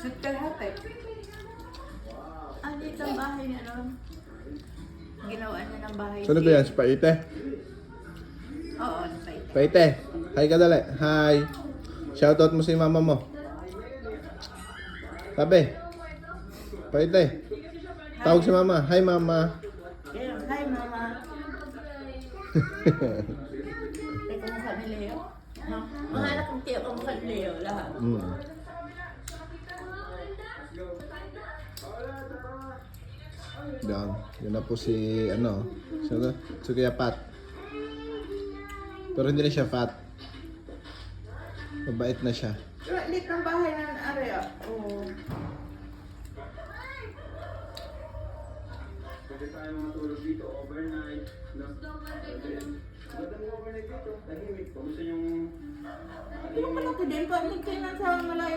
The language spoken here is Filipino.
Sweet kalahati. Dito ang bahay niya, no? Ginawa niya ng bahay. Saan ito yan? Si Paite? Oo, napaita. Paite, hi ka dali. Hi. Shoutout mo si mama mo. Sabi. Paite. Tawag si mama. Hi mama. Hi, Mama. Teka mo ni Leo? Ha? Mahanap kong tiyo kung ni Leo lahat. Yan. Yan na po si ano. Si Kuya Pat. Pero hindi na siya fat. Mabait na siya. Lit ng bahay ng area. Oo. Pwede tayo matulog dito overnight. Maganda mo overnight dito. Tahimik. Kung gusto nyong... Hindi ko pala ito din. Pag kayo sa malayo